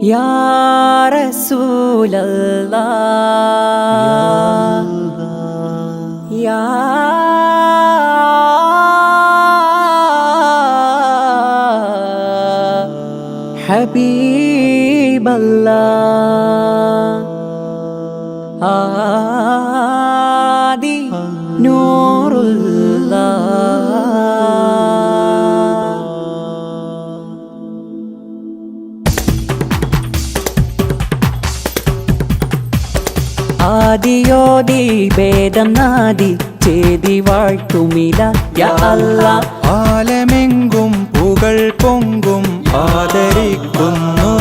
Ya Rasulallah, Ya Habiballah, Adi Nurullah. ആദിയോതി ഭേദം നാദി ചേതി വാഴ്ത്തുമില യാ അല്ലാഹ്. ആലമെങ്കും പുകൾ പൊങ്കും ആദരിക്കുന്നു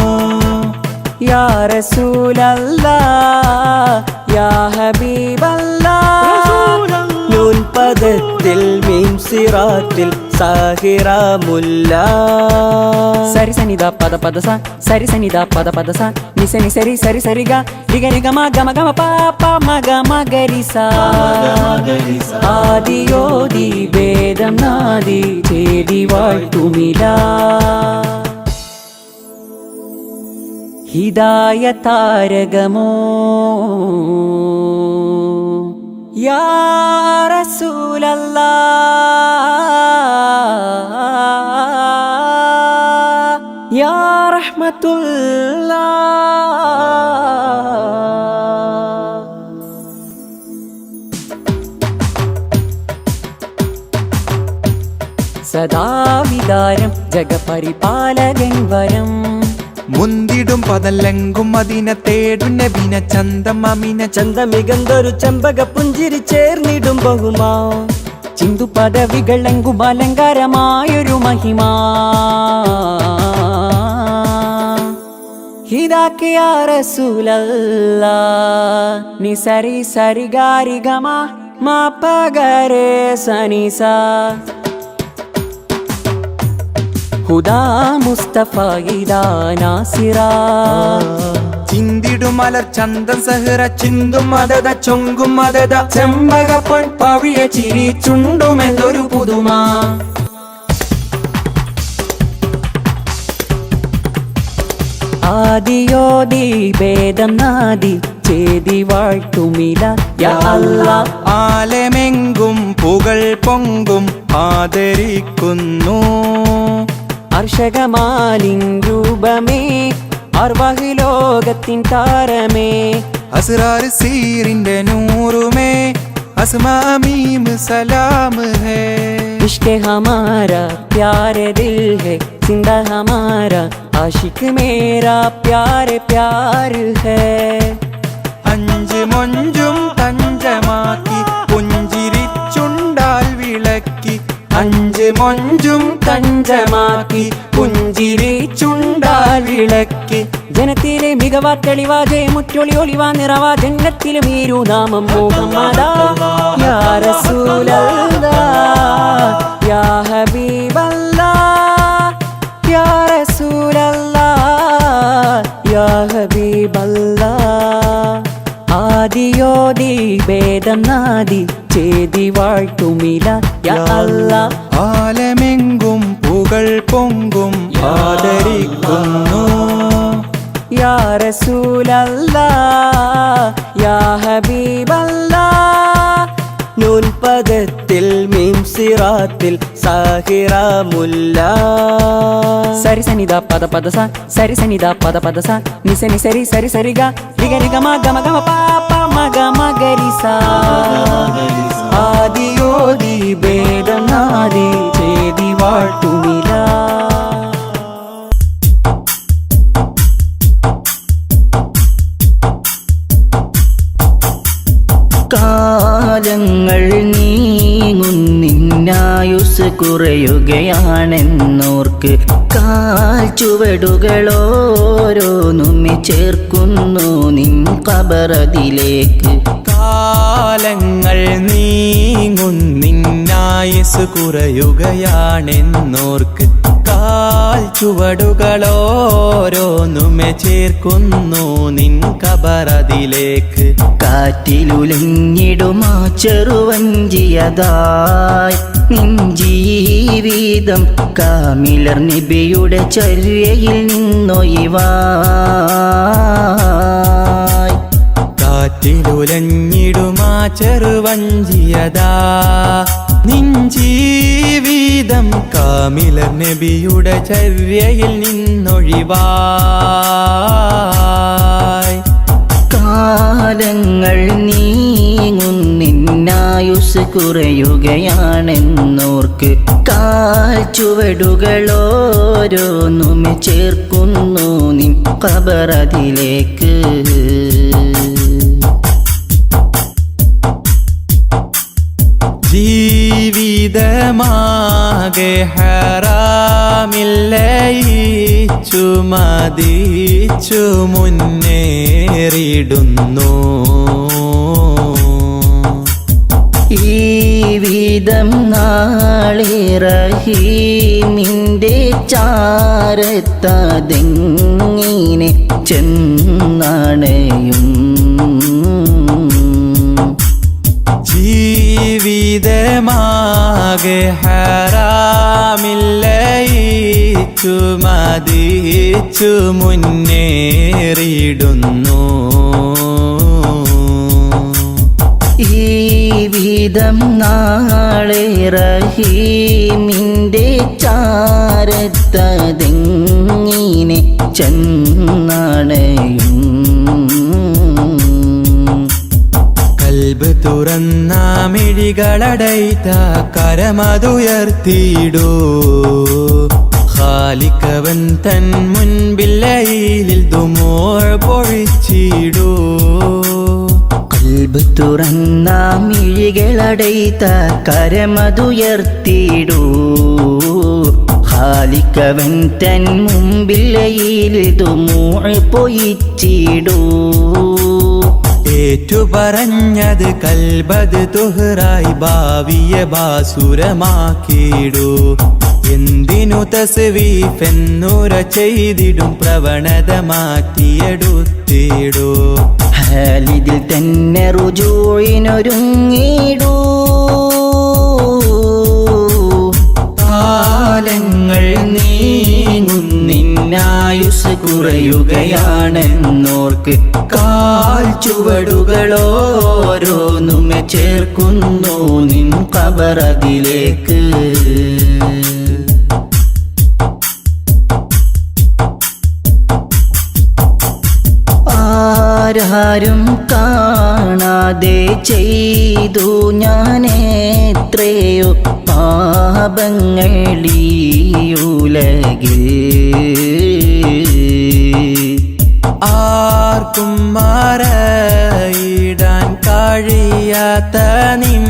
യാ റസൂലല്ലാഹ്, യാ ഹബീബല്ലാഹ്. നൂൻ പദത്തിൽ മീം സിറാത്തിൽ സാഹിറമുല്ല. സരി സനിദ പദ പദ സ, സരി സനിദ പദ പദ സ, നിസ നി സരി സരി സരി ഗ രിഗ രിഗ മ ഗ മ ഗ മ പ പ മ ഗ മ ഗ രി സ. ആദിയോതി ഭേദം നാദി ചേതി വാഴ്ത്തുമില. ഹിദായ താരകമോ യാ റസൂലല്ലാഹ്, യാ റഹ്മത്തുല്ലാഹ്. സദാവിതാരം ജഗപരിപാലകൻ വരം. മുന്തിടും പതല്ലെങ്കും മദീന തേടും നബീന ചന്തം അമീന ചന്തമികന്തൊരു ചെമ്പക പുഞ്ചിരി ചേർന്നിടും ബഹുമാ. ചിന്തു പദവികളെങ്കും അലങ്കാരമായൊരു മഹിമാ. ഹിദാക്ക് യാ റസൂലല്ലാഹ്, നി സരി സരി ഗാരി ഗമ മാ പഗരെ സനിസ. ഹുദാ മുസ്തഫ ഇദാ നാസിറ. ചിന്തിടും മലർ ചന്തം സഹറ ചിന്തും മദത ചൊങ്കും മദത ചെമ്പക പൊൻ പവിഴ ചിരി ചുണ്ടുമെന്തൊരു പുതുമ. ആദിയോതി ഭേദം നാദി ചേതി വാഴ്ത്തുമില യാ അല്ലാഹ്. ആലമെങ്കും പുകൾ പൊങ്കും ആദരിക്കുന്നു അർഷകമാലിൻ രൂപമേ, അർവാഹ് ലോകത്തിൻ താരമേ. അസ്റാർ സീറിന്റെ നൂറുമേ അസ്മാ മീം സലാം ഹേ. इश्क़ हमारा प्यारे दिल है, जिंदा हमारा आशिक मेरा प्यारे प्यार है. അഞ്ച് മൊഞ്ചും തഞ്ചമാക്കി പുഞ്ചിരിച്ചുണ്ടാൽ വിളക്കി അഞ്ച് മൊഞ്ചും തഞ്ചമാക്കി പുഞ്ചിരി ചുണ്ടാൽ വിളക്കി. ജനത്തിലെ മികവാ തെളിവാ ജയമുറ്റൊളി ഒളിവാ നിറവാ ജന്നത്തിലും ഈരുനാമം മുഹമ്മദാ. യാ റസൂലല്ലാഹ്, യാ ഹബീബല്ലാഹ്, യാ റസൂലല്ലാഹ്, യാ ഹബീബല്ലാഹ്. ആദിയോതി ഭേദം നാദി ചേതി വാഴ്ത്തുമില യാ അല്ലാഹ്. ആലമെങ്കും പുകൾ പൊങ്കും ആദരിക്കുന്നു യാ റസൂലല്ലാഹ്, യാ ഹബീബല്ലാഹ്. നൂൻ പദത്തിൽ മീം സിറാത്തിൽ സാഹിറമുല്ല. സരി സനിദ പദ പദ സ, സരി സനിദ പദ പദ സ, നിസ നി സരി സരി സരി ഗ രിഗ രിഗ മ ഗ മ ഗ മ പ പ മ ഗ മ ഗ രി സ. ആദിയോതി ഭേദം നാദി ചേതി വാഴ്ത്തുമില. കാലങ്ങൾ നീങ്ങുന്നിന്നായുസ് കുറയുകയാണെന്നോർക്ക് കാൽ ചുവടുകളോരോന്നും ചേർക്കുന്നു നിൻ ഖബറതിലേക്ക്. കാലങ്ങൾ നീങ്ങുന്നിന്നായുസ് കുറയുകയാണെന്നോർക്ക് കാൽ ചുവടുകളോരോന്നുമെ ചേർക്കുന്നു നിൻ കബറതിലേക്ക്. കാറ്റിലുലഞ്ഞിടുമാ ചെറുവഞ്ചിയതായി നിൻ ജീവിതം കാമിലർ നബിയുടെ ചര്യയിൽ നിന്നൊഴിവായി. കാറ്റിലുലഞ്ഞിടുമാ ചെറുവഞ്ചിയതാ നിൻ ജീവിതം കാമിലർ നബിയുടെ ചര്യയിൽ നിന്നൊഴിവായി. കാലങ്ങൾ നീങ്ങുന്നിന്നായുസ് കുറയുകയാണെന്നോർക്ക് കാൽ ചുവടുകളോരോന്നുമെ ചേർക്കുന്നു നിൻ ഖബറതിലേക്ക്. ജീവിതമാകെ ഹറാമില്ലയിച്ചു മതിച്ചു മുന്നേറിടുന്നു. ഈ വിധം നാളെ റഹീമിൻ്റെ ചാരത്തതെങ്ങിനെ ചെന്നണയും. ജീവിതമാകെ ഹറാമില്ലയിച്ചു മതിച്ചു മുന്നേറിടുന്നു. ഈ വിധം നാളെ റഹീമിൻ്റെ ചാരത്തതെങ്ങിനെ ചെന്നണയും. കൽബ് തുറന്ന മിഴികളടൈത്ത കരമതുയർത്തിയിടൂ. ഖാലിക്കവൻ തൻ മുൻപില്ലയിൽ ദുമൂർ പൊഴിച്ചിടൂ. കൽബ് തുറന്ന മിഴികളടൈത്ത കരമതുയർത്തിയിടൂ. ഖാലിക്കവൻ തൻ മുമ്പില്ലയിൽ ദുമൂർ പൊഴിച്ചിടൂ. ഏറ്റുപറഞ്ഞത് കൽബത് തുഹറായി ഭാവിയെ ബാസുരമാക്കിയിടൂ. എന്തിനു തസ്വീഫെന്നുര ചെയ്തിടും പ്രവണത മാറ്റിയെടുത്തിടൂ. ഹാലിദിൽ തന്നെ റുജൂഇനൊരുങ്ങിടൂ. കാലങ്ങൾ നീങ്ങുന്നിന്നായുസ് കുറയുകയാണെന്നോർക്ക് കാൽ ചുവടുകളോരോന്നുമെ ചേർക്കുന്നു നിൻ ഖബറതിലേക്ക്. ആരാരും കാണാതെ ചെയ്തു ഞാനെത്രയോ പാപങ്ങളീ ഉലകിൽ. ആർക്കും മറയിടാൻ കഴിയാത്ത നിൻ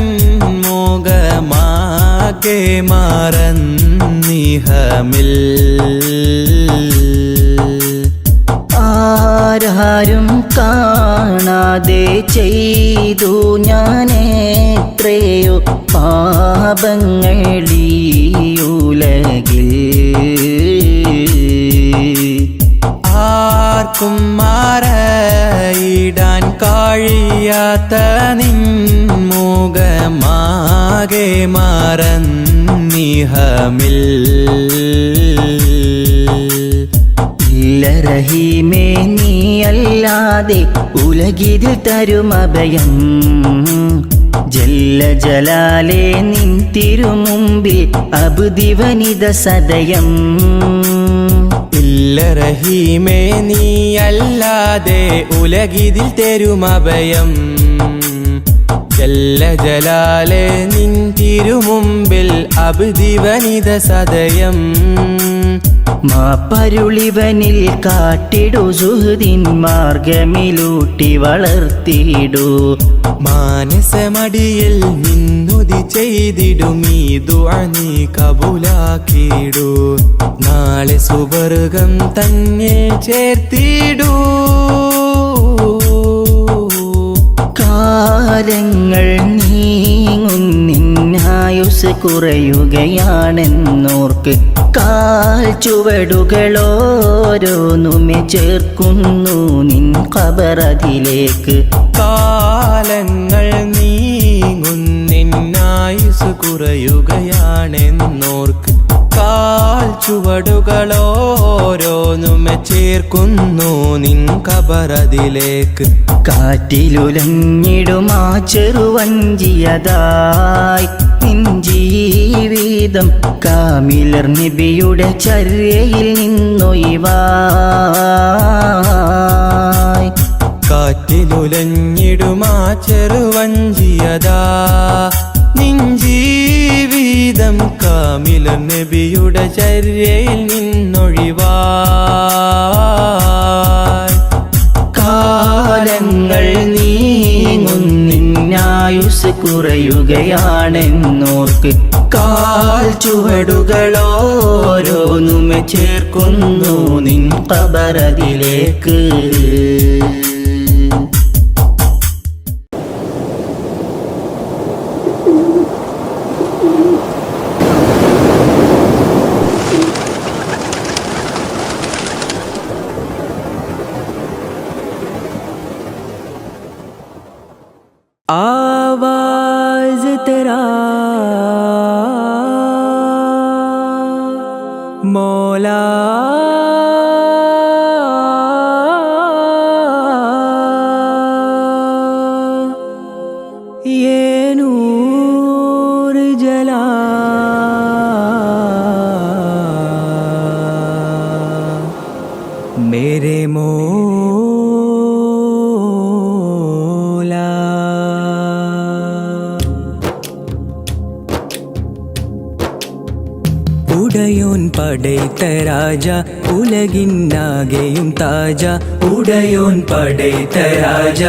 മുഖമാകെ മറന്നിഹമിൽ. ആരാരും കാണാതെ ചെയ്തു ഞാനെത്രയോ പാപങ്ങളീ ഉലകിൽ. ആർക്കും മറയിടാൻ കഴിയാത്ത നിൻ മുഖമാകെ മറന്നിഹമിൽ. ഇല്ല റഹീമേ നീയല്ലാതെ ഉലകിതിൽ തരുമഭയം. ജല്ല ജലാലേ നിൻ തിരുമുമ്പിൽ അബ്ദിവനിത സദയം. ഇല്ല റഹീമേ നീയല്ലാതെ ഉലകിതിൽ തരുമഭയം. ജല്ല ജലാലേ നിൻ തിരുമുമ്പിൽ അബ്ദിവനിത സദയം. മാപ്പരുളിവനിൽ കാട്ടിടു സുഹൃദിൻ മാർഗമിലൂട്ടി വളർത്തിയിടൂ. മാനസമടിയിൽ നിന്നുതി ചെയ്തിടും ഈ ദുആ നീ കബൂലാക്കിടൂ. നാളെ സുവർഗം തന്നെ ചേർത്തിടൂ. കാലങ്ങൾ നീങ്ങുന്നിന്നായുസ് കുറയുകയാണെന്നോർക്ക് കാൽ ചുവടുകളോരോന്നുമെ ചേർക്കുന്നു നിൻ ഖബറതിലേക്ക്. കാലങ്ങൾ നീങ്ങുന്നിന്നായുസ് കുറയുകയാണെന്നോർക്ക് കാൽ ചുവടുകളോരോന്നുമെ ചേർക്കുന്നു നിൻ ഖബറതിലേക്ക്. കാറ്റിലുലഞ്ഞിടുമാ ചെറുവഞ്ചിയതായി നിൻ ജീവിതം കാമിലർ നബിയുടെ ചര്യയിൽ നിന്നൊഴിവായി. കാറ്റിലുലഞ്ഞിടുമാ ചെറുവഞ്ചിയതാ നിൻ ജീവിതം കാമിലർ നബിയുടെ ചര്യയിൽ നിന്നൊഴിവായി. കാലങ്ങൾ നീങ്ങുന്നിന്നായുസ് കുറയുകയാണെന്നോർക്ക് കാൽ ചുവടുകളോരോന്നുമെ ചേർക്കുന്നു നിൻ ഖബറതിലേക്ക്. आवाज तेरा मौला ये नूर जला मेरे ഉടയോൻ പടൈത്ത രാജ ഉലകിന്നാകെയും താജ. ഉടയോൻ പടൈത്ത രാജ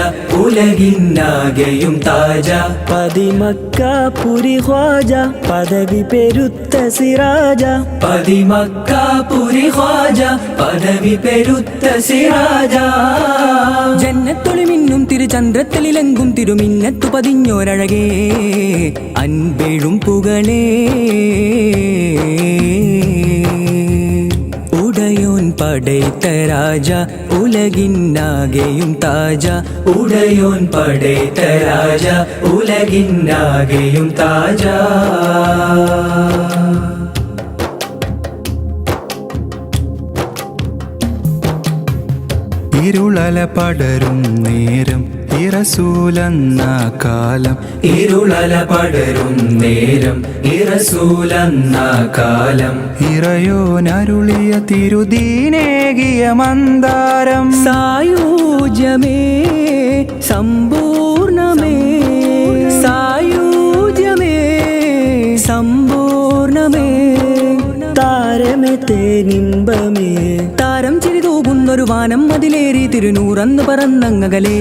ഉലകിന്നാകെയും താജ. പതിമക്ക പുരി ഖ്വാജ പദവി പെരുത്ത സിറാജ. പതിമക്ക പുരി ഖ്വാജ പദവി പെരുത്ത സിറാജ. ജന്നത്തൊളി മിന്നും തിരുചന്ദ്രത്തലിലെങ്കും തിരുമിന്നത്തു പതിഞ്ഞോരഴകേ അൻപെഴും പുകളേ. ഉടയോൻ പടൈത്ത രാജ ഉലകിന്നാകെയും താജ. ഉടയോൻ പടൈത്ത രാജ ഉലകിന്നാകെയും താജ. ഇരുളല പടരും നേരം ഇറസൂലെന്ന കാലം. ഇരുളല പടരും നേരം ഇറസൂലെന്ന കാലം. ഇറയോനരുളിയ തിരുദീനേകിയ മന്ദാരം. സായൂജ്യമേ സമ്പൂർണമേ സായൂജ്യമേ സമ്പൂർണമേ താരമേ തേനിമ്പമേ. താരം ചിരിതൂകുന്നൊരു വാനം അതിലേറി തിരുനൂറന്ന് പറന്നങ്ങകലേ.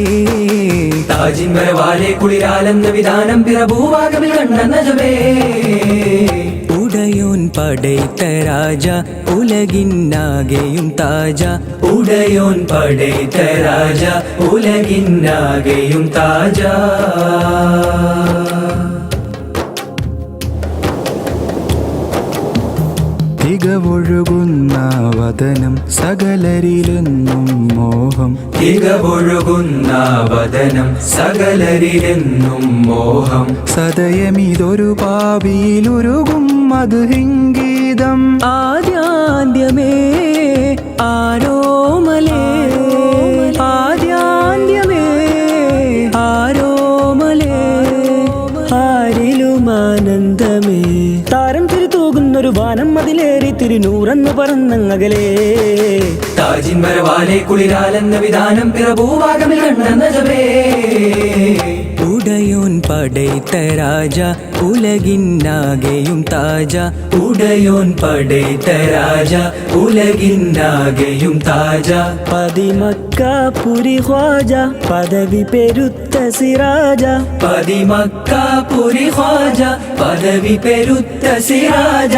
താജിൻ വരവാലെ കുളിരാലെന്ന വിധാനം പിറഭൂവാകവിൽ കണ്ട നജമേ. ഉടയോൻ പടൈത്ത രാജ ഉലകിന്നാകെയും താജ. ഉടയോൻ പടൈത്ത രാജ ഉലകിന്നാകെയും താജ. തികവൊഴുകുന്ന വദനം സകലരിലെന്നും മോഹം. തികവൊഴുകുന്ന വദനം സകലരിലെന്നും മോഹം. സദയമിതൊരു പാപിയിലുരുകും മധുഹിംഗീതം. ആദ്യാന്ത്യമേ ആരോമലേ ആദ്യാന്ത്യമേ ആരോമലേ ആരിലുമാനന്ദമേ. താരം തിരുതൂകുന്നൊരു വാനം അതിലേറി തിരുനൂറന്ന് പറന്നങ്ങകലേ. താജിൻ വരവാലെ കുളിരാലെന്ന വിധാനം പിറഭൂവാകമിൽ കണ്ട നജമേ. ഉടയോൻ പടൈത്ത രാജ ഉലകിന്നാകെയും താജ ഉടയോൻ പടൈത്ത രാജ ഉലകിന്നാകെയും താജ പതിമക്കാപുരി ഖ്വാജ പദവി പെരുത്ത സിറാജ പതിമക്കാപുരി ഖ്വാജ പദവി പെരുത്ത സിറാജ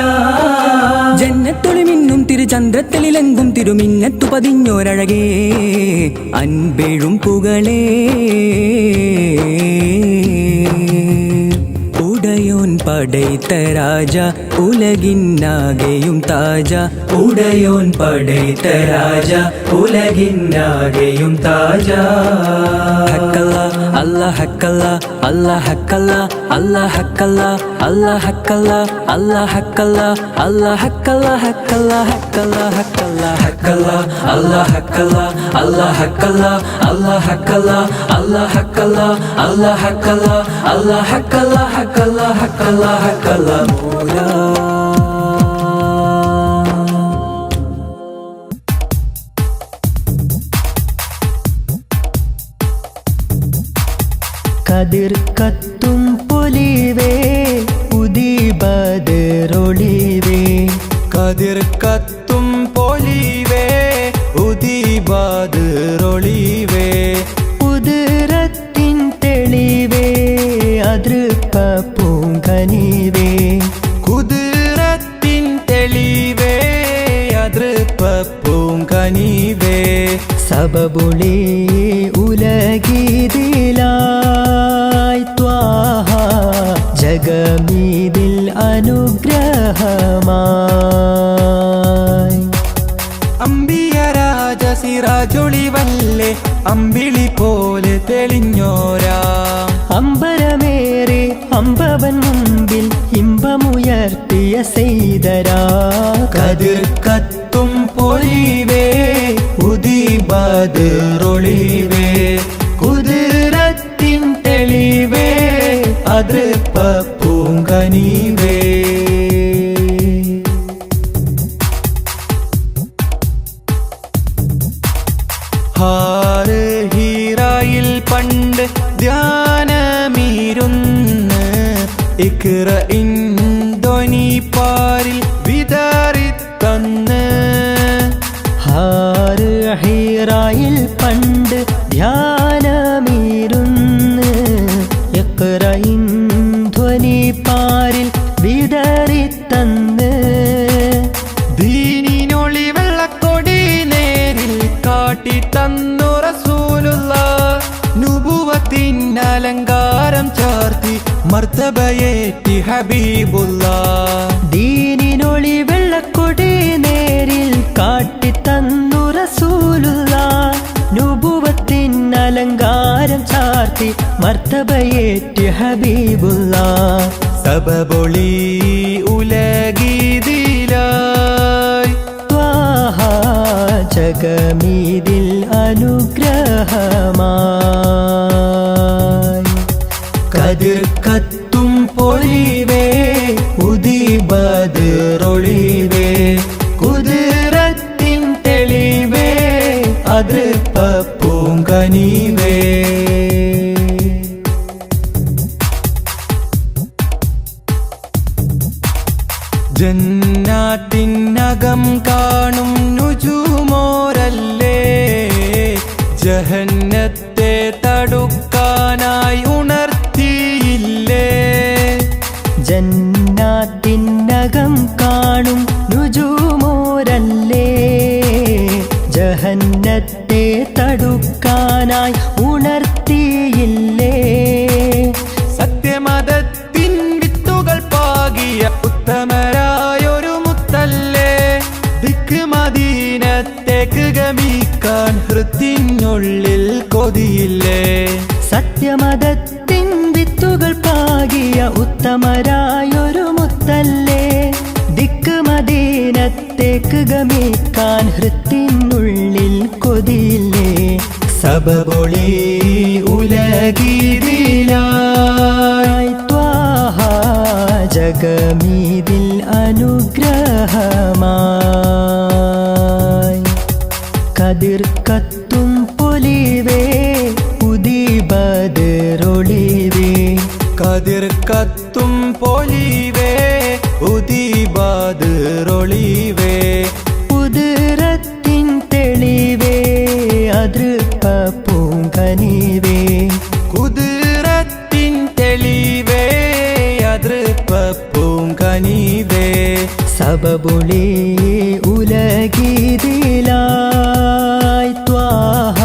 ജന്നത്തൊളി മിന്നും തിരുചന്ദ്രത്തലിലെങ്കും തിരുമിന്നത്തു പതിഞ്ഞോരഴകേ അൻപെഴും പുകളേ ഉടയോൻ പടൈത്ത രാജ ഉലകിന്നാകെയും താജ ഉടയോൻ പടൈത്ത രാജ ഉലകിന്നാകെയും താജ ഹക്കല്ല അല്ലാഹ് ഹക്കല്ല അല്ലാഹ് ഹക്കല്ല അല്ലാഹ് ഹക്കല്ല അല്ലാഹ് ഹക്കല്ല അല്ലാഹ് ഹക്കല്ല അല്ലാഹ് ഹക്കല്ല ഹക്കല്ല ഹക്കല്ല ഹക്കല്ല ഹക്കല്ല അല്ലാഹ് ഹക്കല്ല അല്ലാഹ് ഹക്കല്ല അല്ലാഹ് ഹക്കല്ല അല്ലാഹ് ഹക്കല്ല അല്ലാഹ് ഹക്കല്ല അല്ലാഹ് ഹക്കല്ല ഹക്കല്ല ഹക്കല്ല ഹക്കല്ല മൂലാ കതിർ കത്തും പൊലിവേ ഉദിബദറൊളിവേ കതിർ കത്തും പൊലിവേ ഉദിബദറൊളിവേ കുതിരത്തിൻ തെളിവേ അതൃപ്പ പൂങ്കനിവേ കുതിരത്തിൻ തെളിവേ അതൃപ്പ പൂങ്കനിവേ സബബുളി ഉലഗീതിലായി ത്വാഹ ജഗമീതിൽ അനുഗ്രഹമായി അമ്പിയ രാജ സിറാജൊളിവല്ലേ അമ്പിളി പോലെ തെളിഞ്ഞോരാ അമ്പരമേറെ അമ്പവൻ മുമ്പിൽ ഇമ്പമുയർത്തിയ സെയ്തരാ കതിർ കത്തും പൊലിവേ ഉദിബദറൊളിവേ കുതിരത്തിൻ തെളിവേ അതൃപ്പ പൂങ്കനിവേ ഹാറ് ഹീറായിൽ പണ്ട് ധ്യാനമീരുന്ന് ഇക്റ ഇൻധ്വനി പാരിൽ വിതറിത്തന്ന് ഹാറ് ഹീറായിൽ പണ്ട് ധ്യാനമീരുന്ന് ഇഖ്റയിൻ ധ്വനി പാരിൽ വിതറിത്തന്ന് ദീനിനൊളി വെള്ളക്കൊടി നേരിൽ കാട്ടി തന്നു റസൂലുള്ളാഹ് നുബുവത്തിൻ അലങ്കാരം ചാർത്തി മർത്തബയേറ്റി ഹബീബുള്ളാഹ് ദീനിനൊളി വെള്ളക്കൊടി നേരിൽ കാട്ടിത്തന്നു റസൂലുള്ളാഹ് നുബുവത്തിൻ അലങ്കാരം ചാർത്തി മർത്തബയേറ്റി ഹബീബുള്ളാഹ് സബബൊളി ഉലഗീതിലായി ത്വാഹ ജഗമീതിൽ അനുഗ്രഹമായി കതിർ കത്തും പൊലിവേ ഉദിബദറൊളിവേ കുതിരത്തിൻ തെളിവേ അതൃപ്പ പൂങ്കനിവേ ജന്നാത്തിനകം കാണും നുജുമോരല്ലേ ജഹന്നത്തെ തടുക്കാനായി ഉണർത്തിയില്ലേ ജന്നാത്തിനകം കാണും നുജുമോരല്ലേ ജഹന്നത്തെ തടുക്കാനായി ഉണർത്തിയില്ലേ സത്യമതത്തിൻ വിത്തുകൾ പാകിയ ഉത്തമരായൊരു മുത്തല്ലേ ദിക്ക് മദീനത്തേക്ക് ഗമിക്കാൻ ഹൃത്തിനുള്ളിൽ കൊതിയില്ലേ സത്യമതത്തിൻ വിത്തുകൾ പാകിയ ഉത്തമരായൊരു മുത്തല്ലേ ദിക്ക് മദീനത്തേക്ക് ഗമിക്കാൻ ഹൃത്തിനുള്ളിൽ കൊതിയില്ലേ സബബൊളി ഉലഗീതിലായി ത്വാഹ ജഗമീതിൽ അനുഗ്രഹമായി കതിർ കത്തും പൊലിവേ ഉദിബദറൊളിവേ കതിർ കത്തും പൊലിവേ ഉദിബാദറൊളിവേ കുതിരത്തിൻ തെളിവേ അതൃപ്പ പൂങ്കനിവേ കുതിരത്തിൻ തെളിവേ അതൃപ്പ പൂങ്കനിവേ സബബുളി ഉലഗീതിലായി ത്വാഹ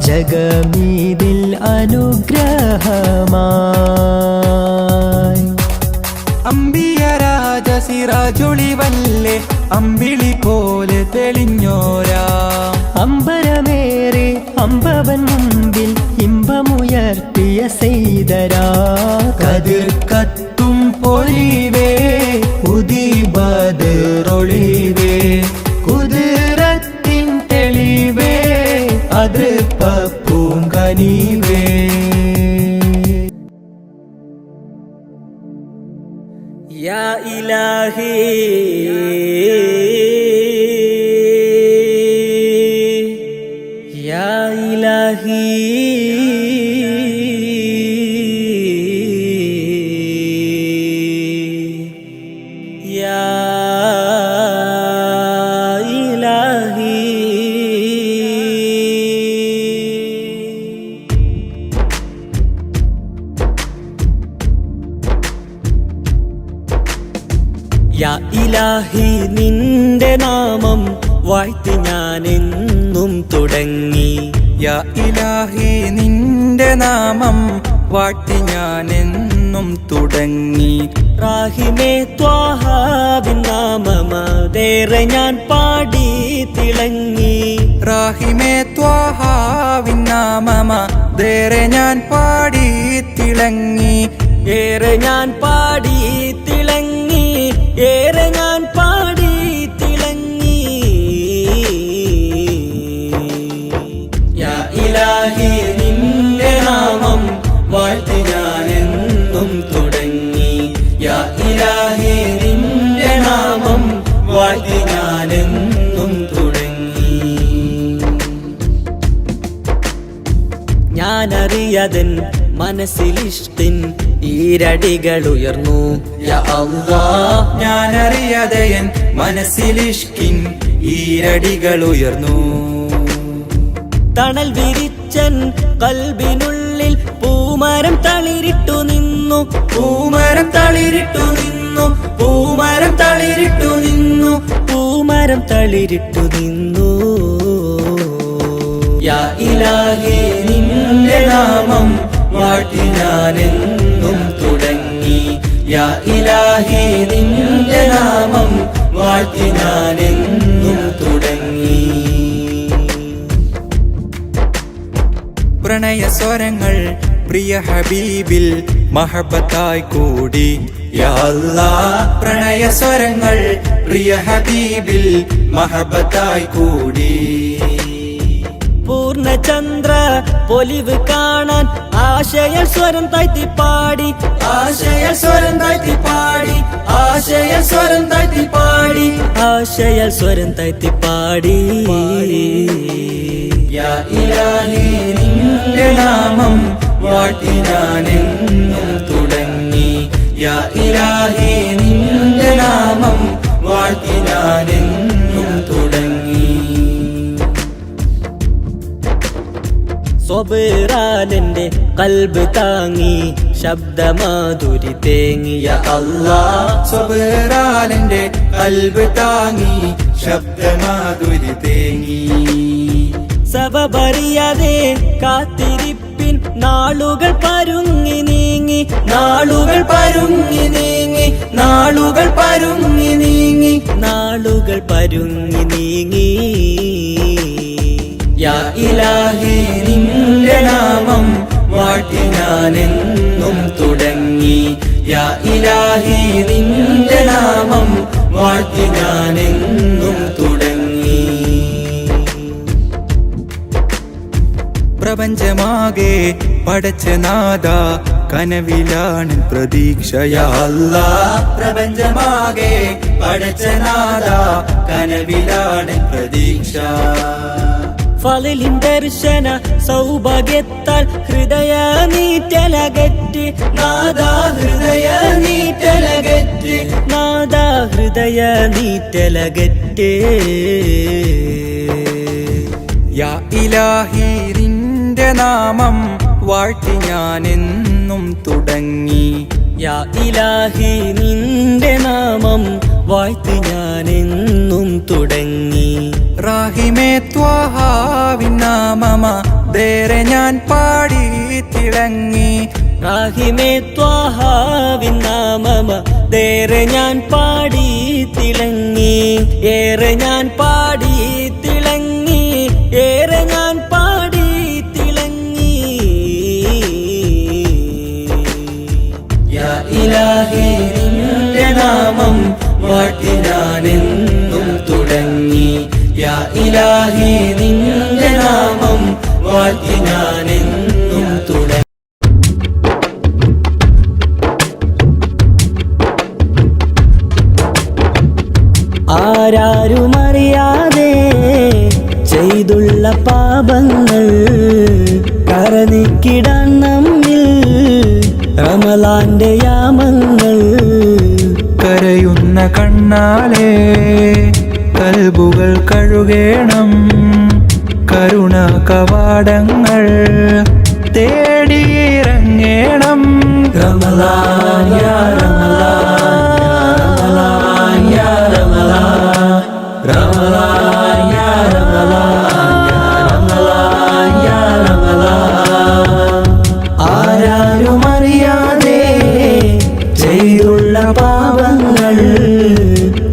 ജഗമീതിൽ അനുഗ്രഹമായി അമ്പിയ രാജ സിറാജൊളിവല്ലേ അമ്പിളി പോലെ തെളിഞ്ഞോരാ അമ്പരമേറെ അമ്പവൻ മുമ്പിൽ ഇമ്പമുയർത്തിയ സെയ്തരാ കതിർ കത്തും പൊലിവേ ഉദിബാദറൊളിവേ കുതിരത്തിൻ തെളിവേ അതൃപ്പ പൂങ്കനിവേ യാ ഇലാഹി യാ ഇലാഹി യാ ഇലാഹി യാ ഇലാഹി നിന്റെ നാമം വാഴ്ത്തി ഞാനെന്നും തുടങ്ങി യാ ഇലാഹി നിന്റെ നാമം വാഴ്ത്തി ഞാനെന്നും തുടങ്ങി റാഹിമേ ത്വാഹാബിൻ നാമമതേറെ ഞാൻ പാടി തിളങ്ങി റാഹിമേ ത്വാഹാവിൻ നാമമതേറെ ഞാൻ പാടി തിളങ്ങി ഏറെ ഞാൻ പാടി തിളങ്ങി ഏറെ ഞാൻ പാടി തിളങ്ങി യാ ഇലാഹി നിന്റെ നാമം വാഴ്ത്തി ഞാനെന്നും തുടങ്ങി യാ ഇലാഹി നിന്റെ നാമം വാഴ്ത്തി ഞാനെന്നും തുടങ്ങി ഞാനറിയതൻ മനസ്സിലിഷ്ടിൻ ഈരടികൾ ഉയർന്നു യാ അല്ലാഹ് ഞാനറിയാതെയൻ മനസ്സിലിഷ്കിൻ ഈരടികൾ ഉയർന്നു തണൽ വിരിച്ചൻ കൽബിനുള്ളിൽ പൂമരം തളിരിട്ടു നിന്നു പൂമരം തളിരിട്ടു നിന്നു പൂമരം തളിരിട്ടു നിന്നു പൂമരം തളിരിട്ടു നിന്നു യാ ഇലാഹി നിന്റെ നാമം വാഴ്ത്തി ഞാനെന്നും തുടങ്ങി യാ ഇലാഹി നിന്റെ നാമം വാഴ്ത്തി ഞാനെന്നും തുടങ്ങി പ്രണയ സ്വരങ്ങൾ പ്രിയ ഹബീബിൽ മഹബത്തായി കൂടി യാ അല്ലാഹ് പ്രണയ സ്വരങ്ങൾ പ്രിയ ഹബീബിൽ മഹബത്തായി കൂടി പൂർണ്ണചന്ദ്ര പൊലിവ് കാണാൻ ആശയ സ്വരം താഴ്ത്തി പാടി ആശയ സ്വരം താഴ്ത്തി പാടി ആശയ സ്വരം താഴ്ത്തി പാടി ആശയ സ്വരം താഴ്ത്തി പാടി യാ ഇലാഹി നിന്റെ നാമം വാഴ്ത്തി ഞാനെന്നും തുടങ്ങി യാ ഇലാഹി നിന്റെ നാമം വാഴ്ത്തി ഞാനെന്നും തുടങ്ങി സ്വബിറാലെന്റെ കൽബ് താങ്ങി ശബ്ദമാധുരി തേങ്ങിയ അല്ലാഹ് സ്വബിറാലെന്റെ കൽബ് താങ്ങി ശബ്ദമാധുരി തേങ്ങി സബബറിയാതെ കാത്തിരിപ്പിൻ നാളുകൾ പരുങ്ങി നീങ്ങി നാളുകൾ പരുങ്ങി നീങ്ങി നാളുകൾ പരുങ്ങി നീങ്ങി നാളുകൾ പരുങ്ങി നീങ്ങി യാ ഇലാഹി നിന്റെ നാമം വാഴ്ത്തി ഞാനെന്നും തുടങ്ങി യാ ഇലാഹി നിന്റെ നാമം വാഴ്ത്തി ഞാനെന്നും തുടങ്ങി പ്രപഞ്ചമാകെ പടച്ച നാദ കനവിലാണ് പ്രതീക്ഷ യാ അല്ലാഹ് പ്രപഞ്ചമാകെ പടച്ച നാദ കനവിലാണ് പ്രതീക്ഷ ഫളിലിൻ ദർശന സൗഭാഗ്യത്താൽ ഹൃദയ നീറ്റലകറ്റ് നാദാ ഹൃദയ നീറ്റലകറ്റ് നാദാ ഹൃദയ നീറ്റലകറ്റ് യാ ഇലാഹി നിന്റെ നാമം വാഴ്ത്തി ഞാനെന്നും തുടങ്ങി യാ ഇലാഹി നിന്റെ നാമം വാഴ്ത്തി ഞാനെന്നും തുടങ്ങി റാഹിമേ ത്വാഹാവിൻ നാമമ ദേറെ ഞാൻ പാടി തിളങ്ങി റാഹിമേ ത്വാഹാവിൻ നാമമ ദേറെ ഞാൻ പാടി തിളങ്ങി ഏറെ ഞാൻ പാടി തിളങ്ങി ഏറെ ഞാൻ പാടി തിളങ്ങി യാ ഇലാഹി നിന്റെ നാമം വാഴ്ത്തി ഞാനെന്നും തുടങ്ങി യാ ഇലാഹി നിന്റെ നാമം വാഴ്ത്തി ഞാനെന്നും തുടങ്ങി ആരാരുമറിയാതെ ചെയ്തുള്ള പാപങ്ങൾ കരനിക്കിടാൻ നമ്മിൽ റമളാന്റെ യാമങ്ങൾ കരയുന്ന കണ്ണാലേ കൽബുകൾ കഴുകേണം കരുണ കവാടങ്ങൾ തേടിയിറങ്ങേണം റമളാൻ യാ റമളാൻ യാ റമളാൻ റമളാൻ യാ റമളാൻ യാ റമളാൻ ആരാരുമറിയാതെ ചെയ്തുള്ള പാപങ്ങൾ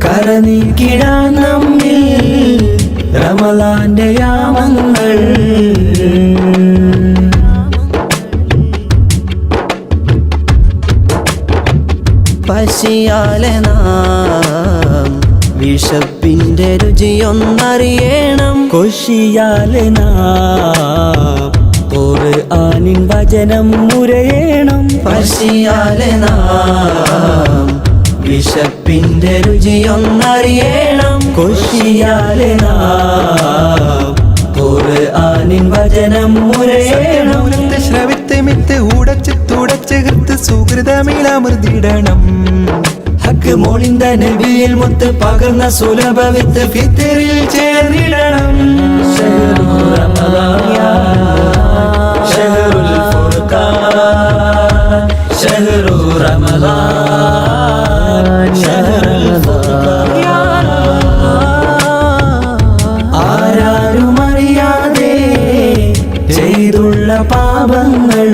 കരനീക്കിടാൻ നമ്മിൽ റമളാന്റെ യാമങ്ങൾ പശിയാലെ നാം വിശപ്പിന്റെ രുചിയൊന്നറിയണം കൊഷിയാലെ നാം ഖുർആനിൻ വചനം മുരയണം പശിയാലെ നാം വിശപ്പിന്റെ രുചിയൊന്നറിയണം കൊഷിയാലെ നാം ഖുർആനിൻ വചനം മുരയണം മൂലത്തെ ശ്രവിത്തെ മിത്ത് ഉടച്ച് തുടച്ച് കൃത്ത് സുഹൃതമിളമൃതിടണം ഹക്ക് മോളിന്ത നബിയിൽ മുത്ത് പകർന്ന സുലഭ വിത്ത് ഫിത്തറിൽ ചേർന്നിടണം ശഹ്റു റമളാൻ യാ ശഹ്റുൽ ഫുർഖാൻ ശഹ്റു റമളാൻ ശഹ്റുൽ ഫുർഖാൻ യാ ആരാരുമറിയാതെ ചെയ്തുള്ള പാപങ്ങൾ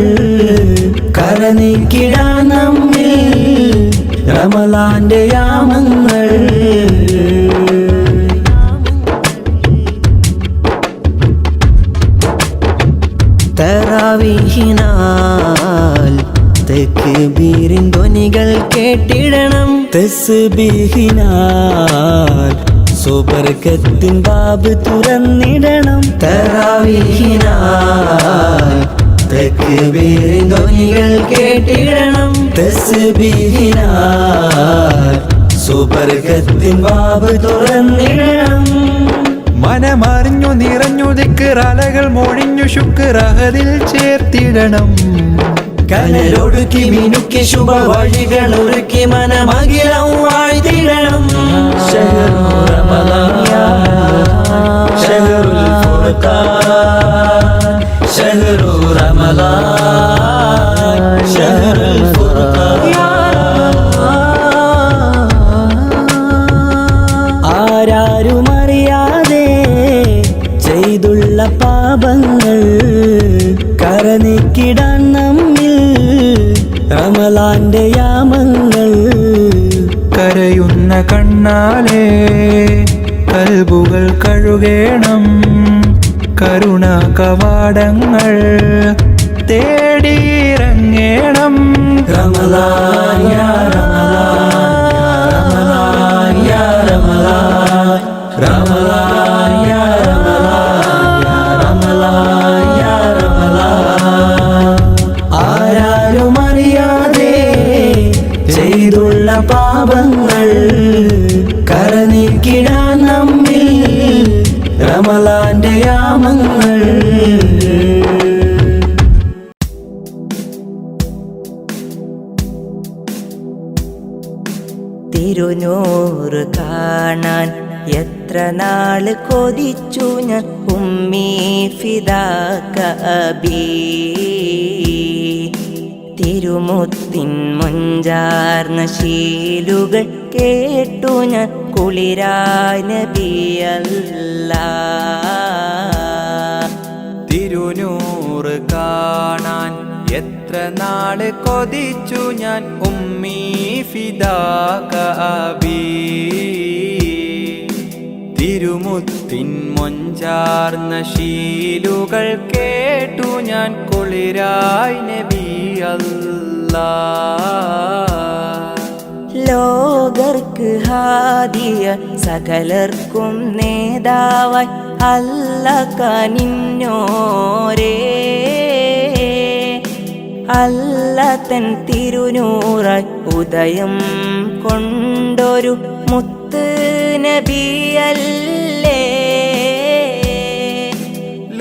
കരനീക്കിടാൻ നമ്മിൽ റമളാന്റെ യാമങ്ങൾ തറാവീഹിനാൽ തക്ബീരിൻ ധ്വനികൾ കേട്ടിടണം തസ്ബീഹിനാൽ സുബർക്കത്തിൻ ബാബ് തുറന്നിടണം തറാവീഹിനാൽ തക്ബീരിൻ ധ്വനികൾ കേട്ടിടണം തസ്ബീഹിനാൽ സുബർക്കത്തിൻ ബാബ് തുറന്നിടണം മനമറിഞ്ഞു നിറഞ്ഞു ദിക്റലകൾ മൊഴിഞ്ഞു ശുക്രഹദിൽ ചേർത്തിടണം കനലൊടുക്കി മിനുക്കി ശുഭ വഴികൾ ഒരുക്കി മനമകിലം വാഴ്ത്തിടണം ശഹ്റു റമളാൻ യാ ശഹ്റുൽ ഫുർഖാൻ ശഹ്റു റമളാൻ ശഹ്റുൽ ഫുർഖാൻ യാ ആരാരുമറിയാതെ ചെയ്തുള്ള പാപങ്ങൾ കരനീക്കിടാൻ നമ്മിൽ റമളാന്റെ യാമങ്ങൾ കരയുന്ന കണ്ണാലേ കൽബുകൾ കഴുകേണം കരുണ കവാടങ്ങൾ തേടിയിറങ്ങേണം റമളാൻ യാ റമളാൻ യാ റമളാൻ റമളാൻ യാ റമളാൻ യാ റമളാൻ ആരാരുമറിയാതെ ചെയ്തുള്ള പാപങ്ങൾ കരനീക്കിടാൻ നമ്മിൽ റമളാന്റെ യാമങ്ങൾ തിരുനൂറ് കാണാൻ എത്ര നാള് കൊതിച്ചു ഞാൻ ഉമ്മീ ഫിദാക അബീ. തിരുമുത്തിൻ മുഞ്ചാർന്ന ശീലുകൾ കേട്ടു ഞാൻ കുളിരായ നബിയല്ലാ. തിരുനൂറ് കാണാൻ എത്ര നാള് കൊതിച്ചു ഞാൻ ഉമ്മീ ഫിദാക അബീ. തിരുമുത്തിൻ മൊഞ്ചാർന്ന ശീലുകൾ കേട്ടു ഞാൻ കുളിരായി നബിയല്ലാ. ലോകർക്ക് ഹാദിയ സകലർക്കും നേതാവായി അല്ല കനിഞ്ഞോരേ. അല്ല തൻ തിരുനൂറായി ഉദയം കൊണ്ടൊരു മുത്ത് നബിയല്ലേ.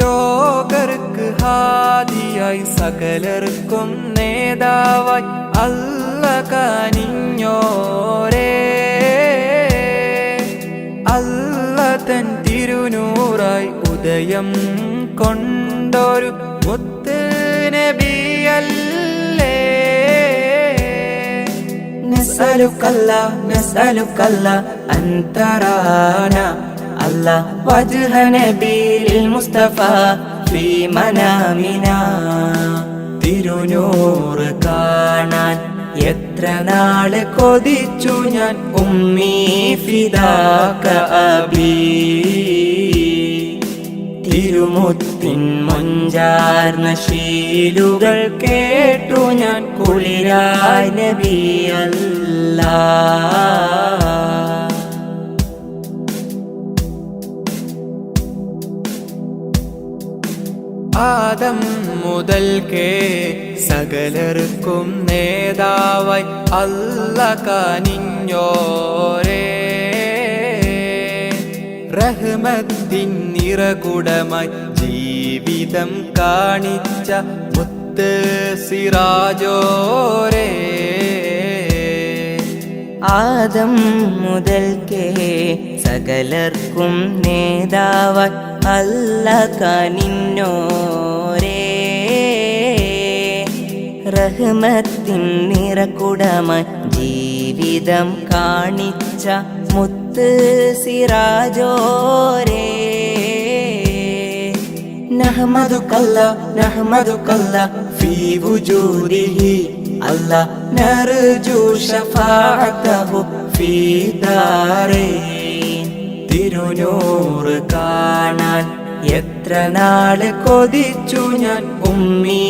ലോകർക്ക് ഹാദിയായി സകലർക്കും നേതാവായി അല്ല കനിഞ്ഞോരേ. അല്ല തൻ തിരുനൂറായി ഉദയം കൊണ്ടൊരു മുത്ത് നബിയല്ലേ. നസ്അലുക്കല്ലാ നസ്അലുക്കല്ലാ അൻതറാന അല്ലാ വജ്ഹ നബിയിൽ മുസ്തഫ ഫീ മനാമിനാ. തിരുനൂറ് കാണാൻ എത്ര നാള് കൊതിച്ചു ഞാൻ ഉമ്മീ ഫിദാക അബീ. തിരുമുത്തിൻ മൊഞ്ചാർന്ന ശീലുകൾ കേട്ടു ഞാൻ കുളിരായ നബിയല്ലാ. ആദം മുതൽക്കേ സകലർക്കും നേതാവായി അല്ല കനിഞ്ഞോരേ. റഹ്മത്തിൻ നിറകുടമായി ജീവിതം കാണിച്ച മുത്ത് സിറാജോരേ. ആദം മുതൽക്കേ സകലർക്കും നേതാവായി അല്ല കനിഞ്ഞോരേ. റഹ്മത്തിൻ നിറകുടമായി ജീവിതം കാണിച്ച മുത്ത് സിറാജോരേ. നഹ്മദുകല്ലാ നഹ്മദുകല്ലാ ഫീ വുജൂദിഹി അല്ലാ നർജു ശഫാഅതഹു ഫീ ദാരൈൻ. തിരുനൂറ് കാണാൻ എത്ര നാള് കൊതിച്ചു ഞാൻ ഉമ്മീ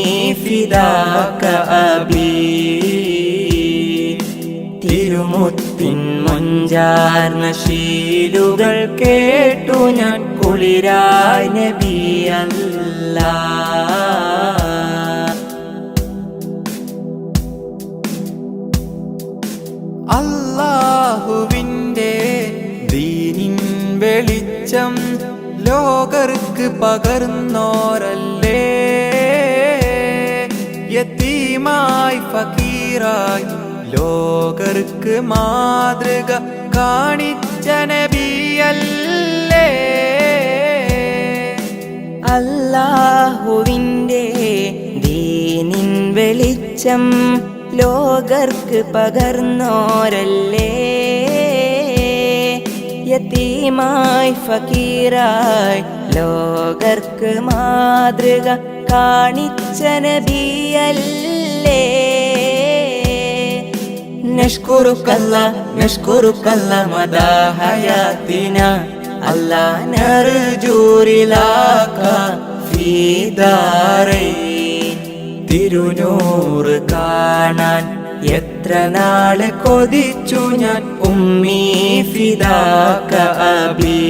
ഫിദാക അബീ. തിരുമുത്തിൻ മൊഞ്ചാർന്ന ശീലുകൾ കേട്ടു ഞാൻ കുളിരായ നബിയല്ലാ. അല്ലാഹുവിൻ്റെ ദീനിൻ വെളിച്ചം ലോകർക്ക് പകർന്നോരല്ലേ. യതീമായി ഫക്കീറായി ലോകർക്ക് മാതൃക കാണിച്ച നബിയല്ലേ. അല്ലാഹുവിൻ്റെ ദീനിൻ വെളിച്ചം ലോകർക്ക് പകർന്നോരല്ലേ. യതീമായി ഫക്കീറായി ലോകർക്ക് മാതൃക കാണിച്ച നബിയല്ലേ. നഷ്കുറുക്കല്ലാ നഷ്കുറുക്കല്ലാ മദാ ഹയാത്തിനാ അല്ലാ നർജു റിലാക ഫീ ദാരൈൻ. തിരുനൂറ് കാണാൻ എത്ര നാള് കൊതിച്ചു ഞാൻ ഉമ്മീ ഫിദാക അബീ.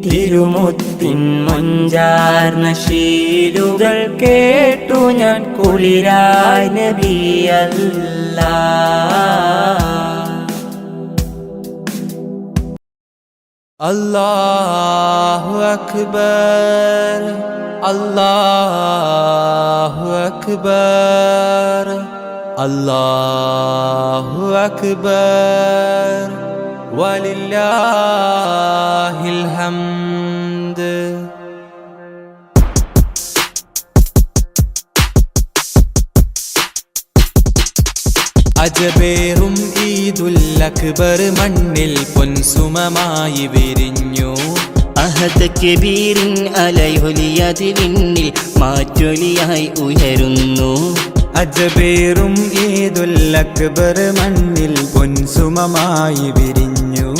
തിരുമുത്തിൻ മൊഞ്ചാർന്ന ശീലുകൾ കേട്ടു ഞാൻ കുളിരായ നബിയല്ലാ. അല്ലാഹു അക്ബർ അല്ലാഹു അക്ബർ അല്ലാഹു അക്ബർ വലില്ലാഹിൽ ഹംദ്. അജബേറും ഈദുൽ അക്ബർ മണ്ണിൽ പൊൻസുമമായി വിരിഞ്ഞു. അഹദ് കബീറിൻ അലയൊലിയത് വിണ്ണിൽ മാറ്റൊലിയായി ഉയരുന്നു. അജബേറും ഈദുൽ അക്ബർ മണ്ണിൽ പൊൻസുമമായി വിരിഞ്ഞു.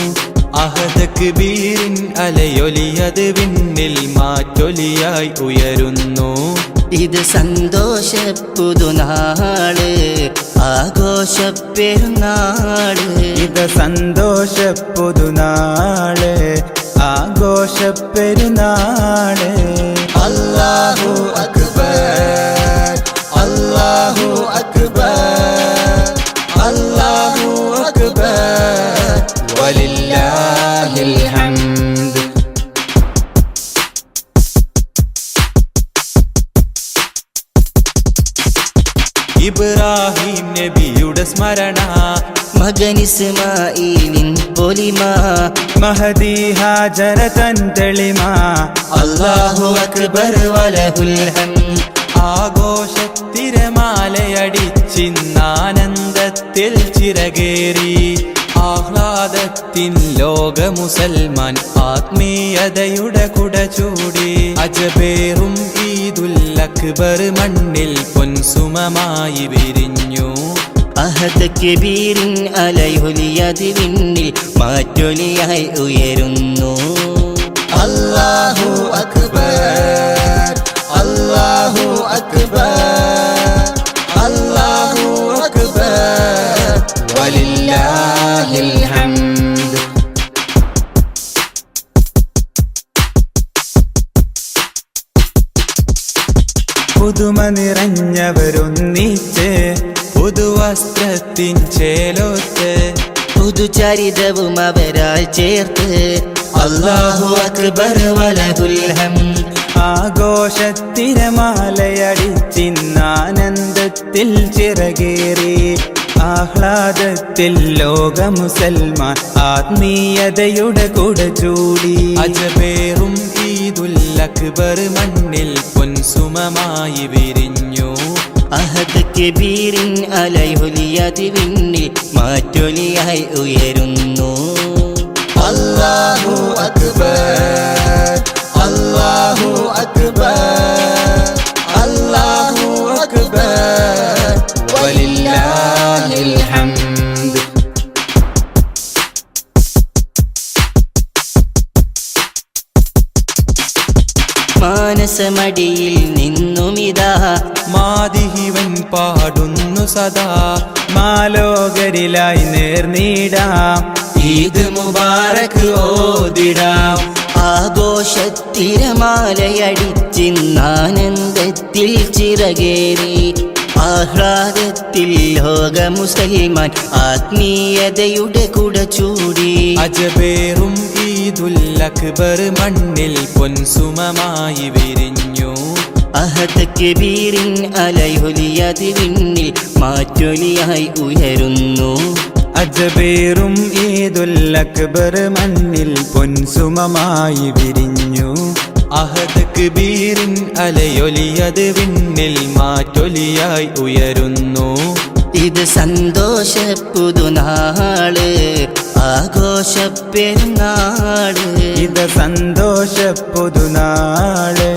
അഹദ് കബീറിൻ അലയൊലിയത് വിണ്ണിൽ മാറ്റൊലിയായി ഉയരുന്നു. ഇത് സന്തോഷപ്പുതുനാള് ആഘോഷപ്പെരുന്നാള്. ഇത് സന്തോഷപ്പുതുനാള് ആഘോഷപ്പെരുന്നാള്. അല്ലാഹു അക്ബർ അല്ലാഹു അക്ബർ അല്ലാഹു അക്ബർ വലില്ലാഹിൽ ഹംദ്. ഇബ്രാഹിം നബിയുടെ സ്മരണ, മകൻ ഇസ്മാഈലിൻ പൊലിമ, മഹദി ഹാജറ തൻ തെളിമ. അല്ലാഹു അക്ബർ വലഹുൽ ഹംദ്. ആഘോഷത്തിരമാലയടിച്ചിന്നാനന്ദത്തിൽ ചിറകേറി. ആഹ്ലാദത്തിൻ ലോക മുസൽമാൻ ആത്മീയതയുടെ കുട ചൂടി. അജബേറും ഈദുൽ അക്ബർ മണ്ണിൽ പൊൻസുമമായി വിരിഞ്ഞു. അഹദ് കബീറിൻ അലയൊലിയത് വിണ്ണിൽ മാറ്റൊലിയായി ഉയരുന്നു. അല്ലാഹു അക്ബർ അല്ലാഹു അക്ബർ അല്ലാഹു അക്ബർ വലില്ലാഹിൽ ഹംദ്. പുതുമ നിറഞ്ഞവരൊന്നിച്ച് പുതുവസ്ത്രത്തിൻ ചേലോത്ത്. പുതുചരിതവും അവരാൽ ചേർത്ത്. അല്ലാഹു അക്ബർ വലഹുൽ ഹംദ്. ആഘോഷത്തിരമാലയടിച്ചിന്നാനന്ദത്തിൽ ചിറകേറി. ആഹ്ലാദത്തിൽ ലോക മുസൽമാൻ ആത്മീയതയുടെ കുട ചൂടി. അജബേറും ഈദുൽ അക്ബർ മണ്ണിൽ പൊൻസുമമായി വിരിഞ്ഞു. അഹദ് കബീറിൻ അലയൊലിയത് വിണ്ണിൽ മാറ്റൊലിയായി ഉയരുന്നു. അല്ലാഹു അക്ബർ അല്ലാഹു അക്ബർ അല്ലാഹു അക്ബർ വലില്ലാഹിൽ ഹംദ്. മാനസമടിയിൽ നിന്നുമിതാ മാതിഹിവൻ പാടുന്നു സദാ. മാലോകരിലായി നേർനീടാം ഈദ് മുബാറക് ഓതിടാം. ആഘോഷത്തിരമാലയടിച്ചിന്നാനന്ദത്തിൽ ചിറകേറി. ആഹ്ലാദത്തിൽ ലോക മുസൽമാൻ ആത്മീയതയുടെ കുട ചൂടി. അജബേറും ഈദുൽ അക്ബർ മണ്ണിൽ പൊൻസുമമായി വിരിഞ്ഞു. അഹദ് കബീറിൻ അലയൊലിയത് വിണ്ണിൽ മാറ്റൊലിയായി ഉയരുന്നു. അജബേറും ഈദുൽ അക്ബർ മണ്ണിൽ പൊൻസുമമായി വിരിഞ്ഞു. അഹദ് കബീറിൻ അലയൊലിയത് വിണ്ണിൽ മാറ്റൊലിയായി ഉയരുന്നു. ഇത് സന്തോഷപ്പുതുനാള് ആഘോഷപ്പെരുന്നാള്. ഇത് സന്തോഷപ്പുതുനാള്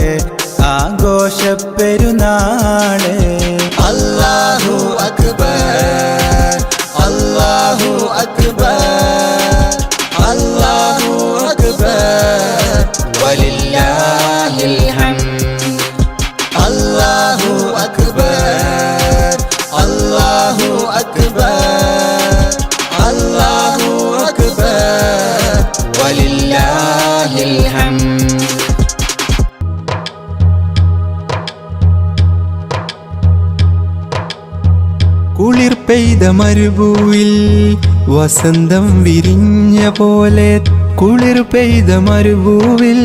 ആഘോഷപ്പെരുന്നാള്. അല്ലാഹു അക്ബർ അല്ലാഹു അക്ബർ അല്ലാഹു അക്ബർ വലില്ലാഹിൽ ഹംദ്. അല്ലാഹു അക്ബർ അല്ലാഹു അക്ബർ അല്ലാഹു അക്ബർ വലില്ലാഹിൽ ഹംദ്. കുളിർ പെയ്ത മരുഭൂവിൽ വസന്തം വിരിഞ്ഞ പോലെ കുളിർ പെയ്ത മരുഭൂവിൽ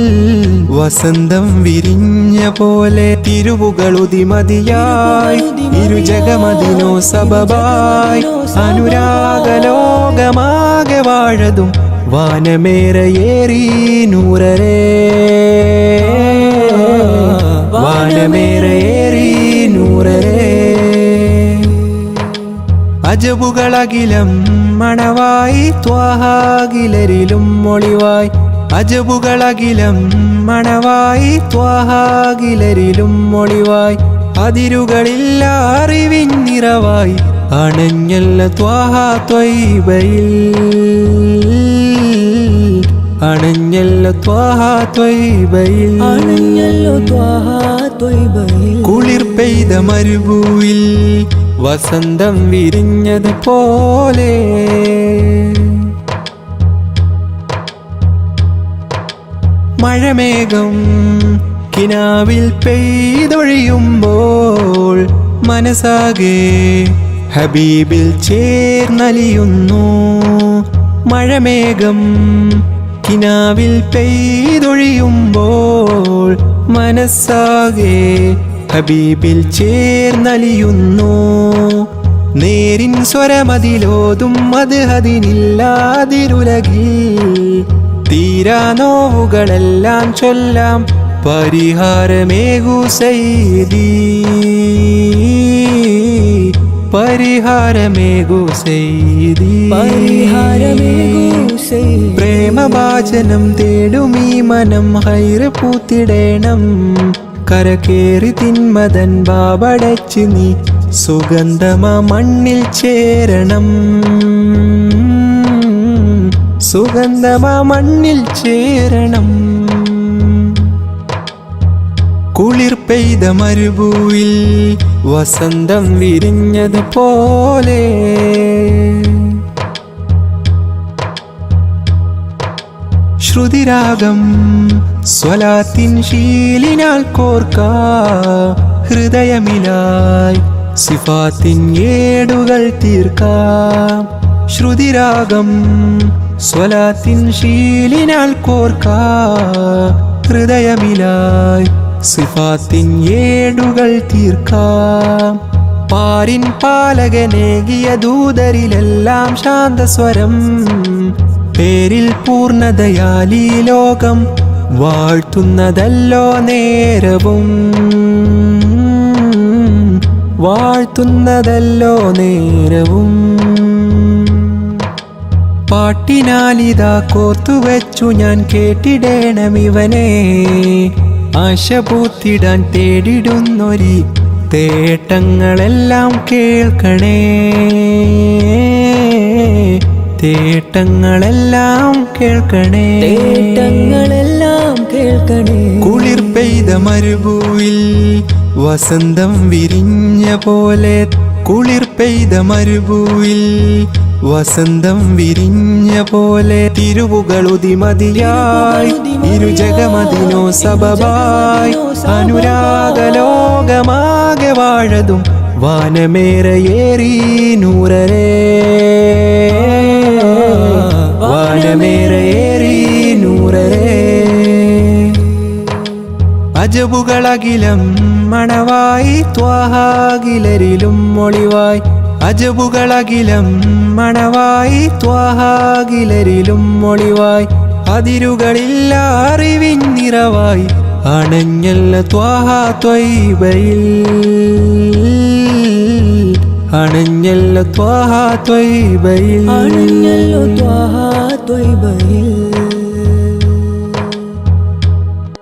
വസന്തം വിരിഞ്ഞ പോലെ തിരുവുകളുതിമതിയായി ഇരുജഗമതിനോ സബബായി അനുരാഗലോകമാകെ വാഴതും വാനമേറയേറി നൂറരേ വാനമേറയേറി നൂറരേ അജബുകളകിലം മണവായി ത്വാഹാകിലരിലും മൊളിവായി അജബുകളകിലം മണവായി ത്വാഹാകിലരിലും മൊളിവായി അതിരുകളില്ല അറിവിൻ നിറവായി അണഞ്ഞല്ല ത്വാഹ ത്വയ്ബയിൽ അണഞ്ഞല്ല ത്വാഹ ത്വയ്ബയിൽ കുളിർ പെയ്ത മരുഭൂവിൽ വസന്തം വിരിഞ്ഞത് പോലെ മഴമേഘം കിനാവിൽ പെയ്തൊഴിയുമ്പോൾ മനസ്സാകെ ഹബീബിൽ ചേർന്നലിയുന്നു മഴമേഘം കിനാവിൽ പെയ്തൊഴിയുമ്പോൾ മനസ്സാകെ ഹബീബിൽ ചേർന്നലിയുന്നു നേരിൻ സ്വരമതിലോതും അത് അതിനില്ലാതിരുലകിൽ തീരാ നോവുകളെല്ലാം ചൊല്ലാം പരിഹാരമേകു സയ്യിദി പരിഹാരമേകു സയ്യിദി പ്രേമഭാജനം തേടുമീ മനം ഹൈറ് പൂത്തിടേണം കരകേറി തിന്മതൻ ബാബടച്ച് നീ സുഗന്ധമാ മണ്ണിൽ ചേരണം സുഗന്ധമാ മണ്ണിൽ ചേരണം കുളിർ പെയ്ത മരുഭൂവിൽ വസന്തം വിരിഞ്ഞത് പോലെ ശ്രുതിരാഗം സ്വലാത്തിൻ ശീലിനാൽ കോർക്ക ഹൃദയമിലായി സിഫാത്തിൻ ഏടുകൾ തീർക്കാം ശ്രുതിരാഗം സ്വലാത്തിൻ ശീലിനാൽ കോർക്ക ഹൃദയമിലായി സിഫാത്തിൻ ഏടുകൾ തീർക്കാം പാരിൻ പാലകനേകിയ ദൂതരിലെല്ലാം ശാന്തസ്വരം പേരിൽ പൂർണ്ണതയാലീ ലോകം വാഴ്ത്തുന്നതല്ലോ നേരവും വാഴ്ത്തുന്നതല്ലോ നേരവും പാട്ടിനാലിതാ കോർത്തുവച്ചു ഞാൻ കേട്ടിടേണമിവനെ ആശ പൂത്തിടാൻ തേടിടുന്നൊരി തേട്ടങ്ങളെല്ലാം കേൾക്കണേ തേട്ടങ്ങളെല്ലാം കേൾക്കണേ തേട്ടങ്ങളെല്ലാം കേൾക്കണേ കുളിർ പെയ്ത മരുഭൂവിൽ വസന്തം വിരിഞ്ഞ പോലെ കുളിർ പെയ്ത മരുഭൂവിൽ വസന്തം വിരിഞ്ഞ പോലെ തിരുവുകളുതിമതിയായി ഇരുജഗമതിനോ സബബായി അനുരാഗലോകമാകെ വാഴതും വാനമേറയേറി നൂറരേ വാനമേറയേറി നൂറരേ അജബുകളകിലം മണവായി ത്വാഹാകിലരിലും മൊളിവായി അജബുകളകിലം മണവായി ത്വാഹാകിലരിലും മൊളിവായി അതിരുകളില്ല അറിവിൻ നിറവായി അണഞ്ഞല്ല ത്വാഹ ത്വയ്ബയിൽ അണഞ്ഞല്ലോ ത്വാഹ ത്വയ്ബയിൽ അണഞ്ഞല്ലോ ത്വാഹ ത്വയ്ബയിൽ